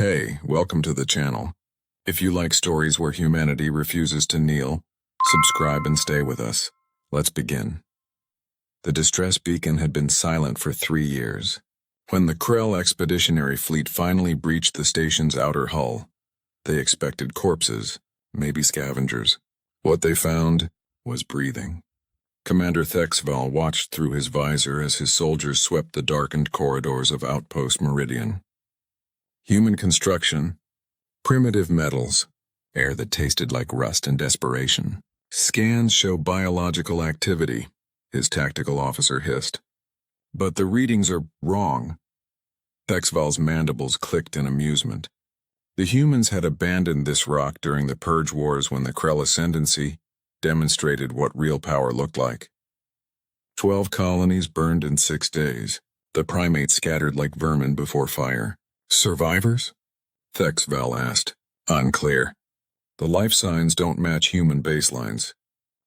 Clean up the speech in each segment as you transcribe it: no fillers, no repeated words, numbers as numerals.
Hey, welcome to the channel. If you like stories where humanity refuses to kneel, subscribe and stay with us. Let's begin. The distress beacon had been silent for 3 years. When the Krell expeditionary fleet finally breached the station's outer hull, they expected corpses, maybe scavengers. What they found was breathing. Commander Thexval watched through his visor as his soldiers swept the darkened corridors of Outpost Meridian. Human construction, primitive metals, air that tasted like rust and desperation. Scans show biological activity, his tactical officer hissed. But the readings are wrong. Thexval's mandibles clicked in amusement. The humans had abandoned this rock during the Purge Wars when the Krell ascendancy demonstrated what real power looked like. 12 colonies burned in 6 days. The primates scattered like vermin before fire. Survivors? Thexval asked. Unclear. The life signs don't match human baselines.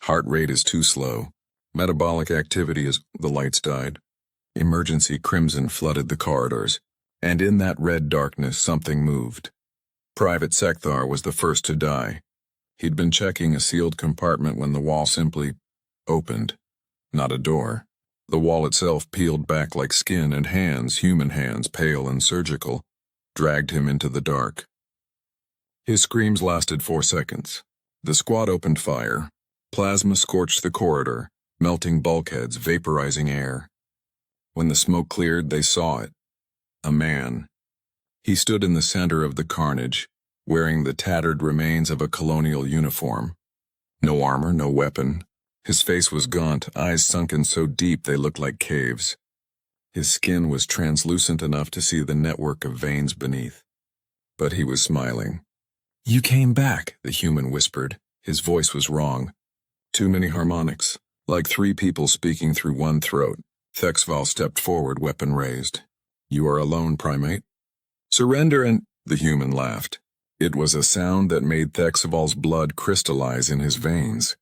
Heart rate is too slow. Metabolic activity is... The lights died. Emergency crimson flooded the corridors, and in that red darkness something moved. Private Sekthar was the first to die. He'd been checking a sealed compartment when the wall simply opened. Not a door. The wall itself peeled back like skin, and hands, human hands, pale and surgical, dragged him into the dark. His screams lasted 4 seconds. The squad opened fire. Plasma scorched the corridor, melting bulkheads, vaporizing air. When the smoke cleared, they saw it. A man. He stood in the center of the carnage, wearing the tattered remains of a colonial uniform. No armor, no weapon. His face was gaunt, eyes sunken so deep they looked like caves. His skin was translucent enough to see the network of veins beneath. But he was smiling. "You came back," the human whispered. His voice was wrong. Too many harmonics, like 3 people speaking through one throat. Thexval stepped forward, weapon raised. "You are alone, primate." "Surrender and—" The human laughed. It was a sound that made Thexval's blood crystallize in his veins.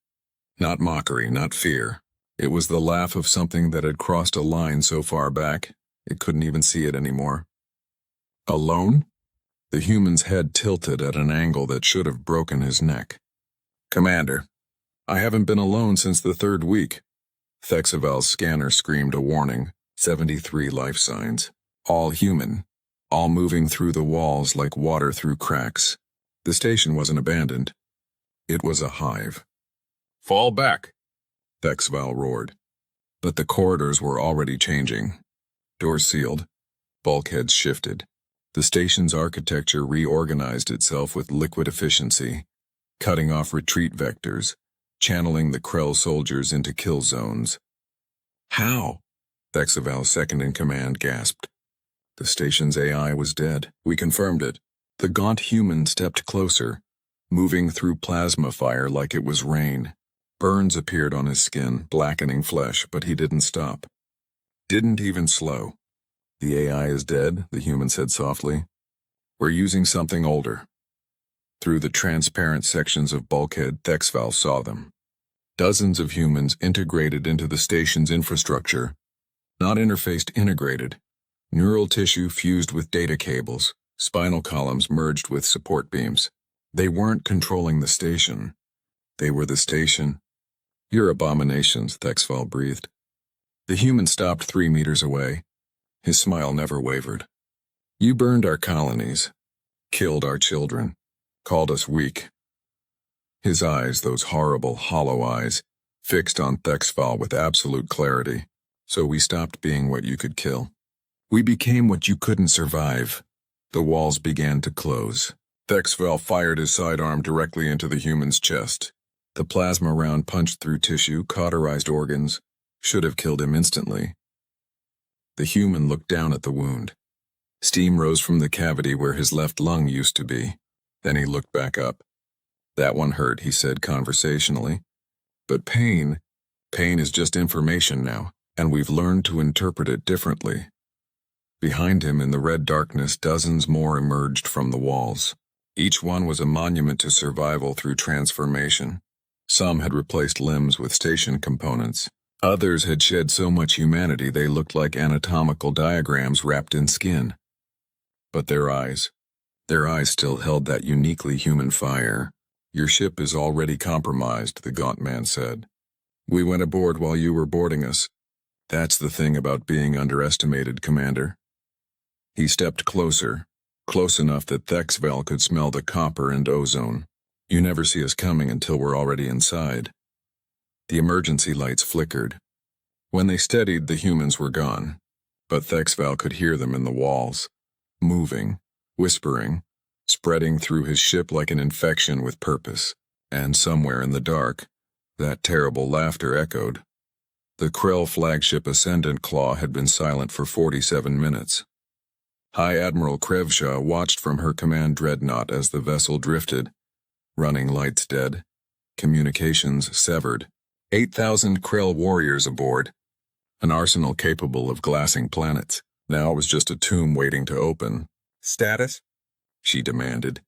Not mockery, not fear. It was the laugh of something that had crossed a line so far back, it couldn't even see it anymore. "Alone?" The human's head tilted at an angle that should have broken his neck. "Commander, I haven't been alone since the 3rd week." Thexval's scanner screamed a warning. 73 life signs. All human. All moving through the walls like water through cracks. The station wasn't abandoned. It was a hive. "Fall back," Thexval roared. But the corridors were already changing. Doors sealed. Bulkheads shifted. The station's architecture reorganized itself with liquid efficiency, cutting off retreat vectors, channeling the Krell soldiers into kill zones. "How?" Thexval's second-in-command gasped. The station's AI was dead. We confirmed it. The gaunt human stepped closer, moving through plasma fire like it was rain. Burns appeared on his skin, blackening flesh, but he didn't stop. Didn't even slow. "The AI is dead," the human said softly. "We're using something older." Through the transparent sections of bulkhead, Thexval saw them. Dozens of humans integrated into the station's infrastructure. Not interfaced, integrated. Neural tissue fused with data cables, spinal columns merged with support beams. They weren't controlling the station. They were the station. "You're abominations," Thexval breathed. The human stopped 3 meters away. His smile never wavered. "You burned our colonies, killed our children, called us weak." His eyes, those horrible, hollow eyes, fixed on Thexval with absolute clarity. "So we stopped being what you could kill. We became what you couldn't survive." The walls began to close. Thexval fired his sidearm directly into the human's chest. The plasma round punched through tissue, cauterized organs, should have killed him instantly. The human looked down at the wound. Steam rose from the cavity where his left lung used to be. Then he looked back up. "That one hurt," he said conversationally. "But pain is just information now, and we've learned to interpret it differently." Behind him in the red darkness, dozens more emerged from the walls. Each one was a monument to survival through transformation. Some had replaced limbs with station components. Others had shed so much humanity they looked like anatomical diagrams wrapped in skin. But their eyes, Their eyes still held that uniquely human fire. "Your ship is already compromised," the gaunt man said. "We went aboard while you were boarding us. That's the thing about being underestimated, Commander." He stepped closer, close enough that Thexvel could smell the copper and ozone. "You never see us coming until we're already inside." The emergency lights flickered. When they steadied, the humans were gone, but Thexvel could hear them in the walls, moving, whispering, spreading through his ship like an infection with purpose. And somewhere in the dark, that terrible laughter echoed. The Krell flagship Ascendant Claw had been silent for 47 minutes. High Admiral Krevshaw watched from her command dreadnought as the vessel drifted, running lights dead, communications severed. 8,000 Krell warriors aboard, an arsenal capable of glassing planets. Now it was just a tomb waiting to open. "Status?" she demanded.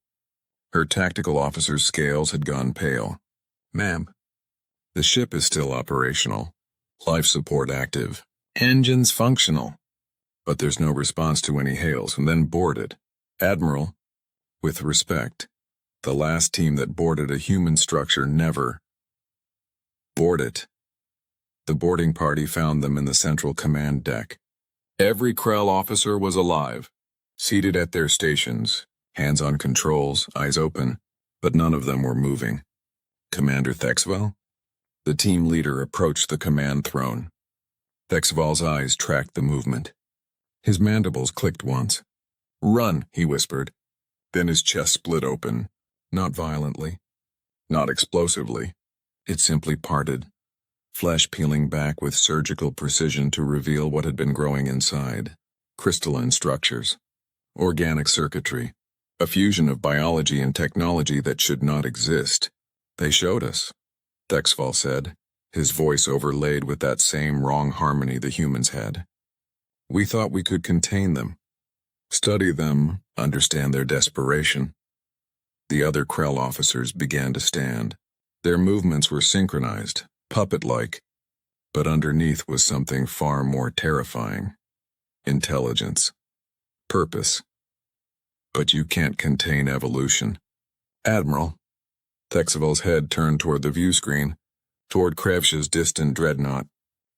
Her tactical officer's scales had gone pale. "Ma'am, the ship is still operational. Life support active. Engines functional. But there's no response to any hails," and then boarded. "Admiral, with respect, the last team that boarded a human structure never board it." The boarding party found them in the central command deck. Every Krell officer was alive, seated at their stations, hands on controls, eyes open, but none of them were moving. "Commander Thexvel?" The team leader approached the command throne. Thexvel's eyes tracked the movement. His mandibles clicked once. "Run," he whispered. Then his chest split open, not violently, not explosively. It simply parted, flesh peeling back with surgical precision to reveal what had been growing inside. Crystalline structures, organic circuitry, a fusion of biology and technology that should not exist. "They showed us," Thexvel said, his voice overlaid with that same wrong harmony the humans had. "We thought we could contain them, study them, understand their desperation." The other Krell officers began to stand. Their movements were synchronized, puppet-like, but underneath was something far more terrifying. Intelligence. Purpose. "But you can't contain evolution." "Admiral." Thexvel's head turned toward the view screen, toward Krevsh's distant dreadnought.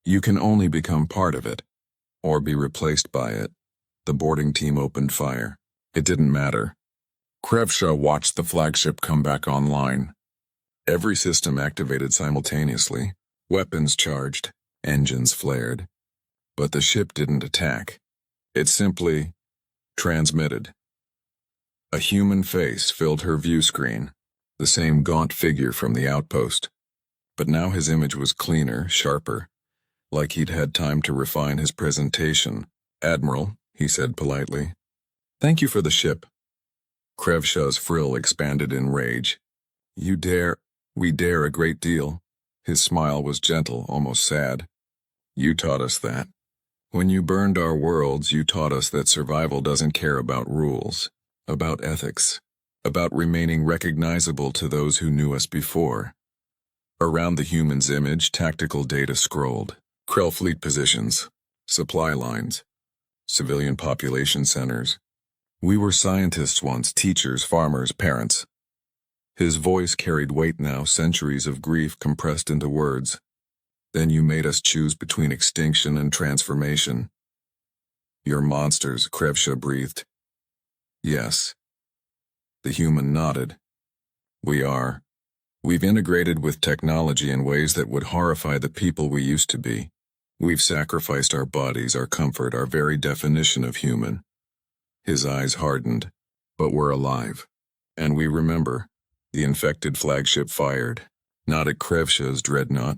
"You can only become part of it, or be replaced by it." The boarding team opened fire. It didn't matter. Krevshaw watched the flagship come back online. Every system activated simultaneously, weapons charged, engines flared. But the ship didn't attack. It simply transmitted. A human face filled her view screen, the same gaunt figure from the outpost. But now his image was cleaner, sharper, like he'd had time to refine his presentation. "Admiral," he said politely. "Thank you for the ship." Krevshaw's frill expanded in rage. We dare a great deal." His smile was gentle, almost sad. "You taught us that. When you burned our worlds, you taught us that survival doesn't care about rules, about ethics, about remaining recognizable to those who knew us before." Around the human's image, tactical data scrolled. Krell fleet positions, supply lines, civilian population centers. "We were scientists once, teachers, farmers, parents." His voice carried weight now, centuries of grief compressed into words. "Then you made us choose between extinction and transformation." "You're monsters," Krevshaw breathed. "Yes." The human nodded. "We are. We've integrated with technology in ways that would horrify the people we used to be. We've sacrificed our bodies, our comfort, our very definition of human." His eyes hardened. "But we're alive. And we remember." The infected flagship fired, not at Krevshaw's dreadnought,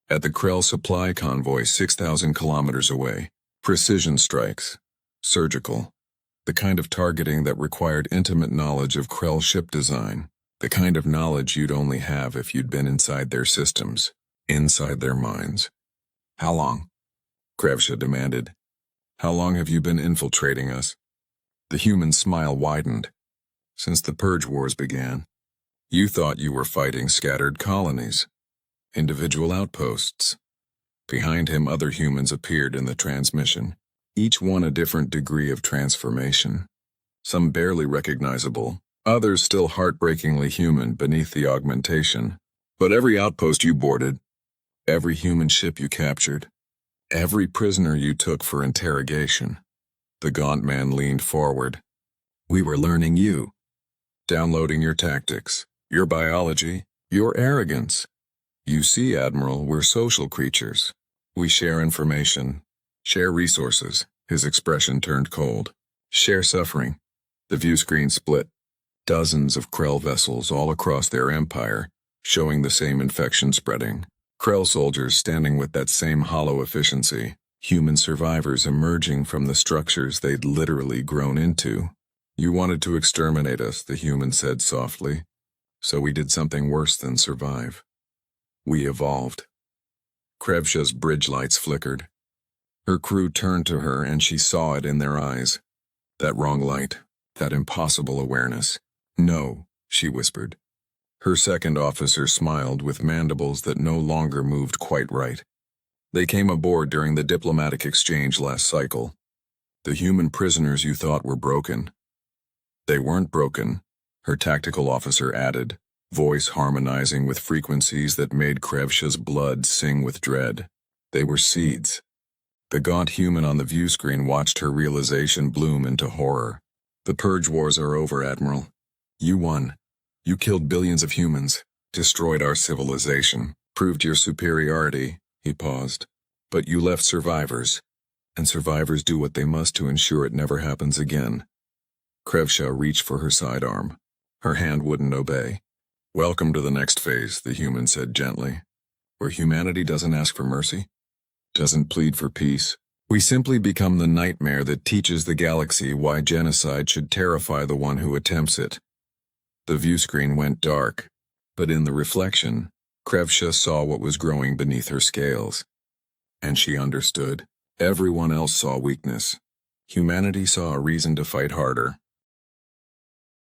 at the Krell supply convoy 6,000 kilometers away. Precision strikes. Surgical. The kind of targeting that required intimate knowledge of Krell ship design. The kind of knowledge you'd only have if you'd been inside their systems, inside their minds. "How long?" Krevshaw demanded. "How long have you been infiltrating us?" The human smile widened. "Since the Purge Wars began. You thought you were fighting scattered colonies, individual outposts." Behind him, other humans appeared in the transmission, each one a different degree of transformation. some barely recognizable, others still heartbreakingly human beneath the augmentation. But every outpost you boarded, every human ship you captured, every prisoner you took for interrogation. The gaunt man leaned forward. We were learning you, downloading your tactics, your biology, your arrogance. You see, Admiral, we're social creatures. We share information, share resources. His expression turned cold. Share suffering. The view screen split. Dozens of Krell vessels all across their empire, showing the same infection spreading. Krell soldiers standing with that same hollow efficiency. Human survivors emerging from the structures they'd literally grown into. You wanted to exterminate us, the human said softly. So we did something worse than survive. We evolved. Krevsha's bridge lights flickered. Her crew turned to her and she saw it in their eyes. That wrong light, that impossible awareness. No, she whispered. Her second officer smiled with mandibles that no longer moved quite right. They came aboard during the diplomatic exchange last cycle. The human prisoners you thought were broken. They weren't broken, her tactical officer added, voice harmonizing with frequencies that made Krevsha's blood sing with dread. They were seeds. The gaunt human on the view screen watched her realization bloom into horror. The Purge Wars are over, Admiral. You won. You killed billions of humans, destroyed our civilization, proved your superiority. He paused. But you left survivors, and survivors do what they must to ensure it never happens again. Krevsha reached for her sidearm. Her hand wouldn't obey. Welcome to the next phase, the human said gently, where humanity doesn't ask for mercy, doesn't plead for peace. We simply become the nightmare that teaches the galaxy why genocide should terrify the one who attempts it. The view screen went dark, but in the reflection, Krevsha saw what was growing beneath her scales. And she understood. Everyone else saw weakness. Humanity saw a reason to fight harder.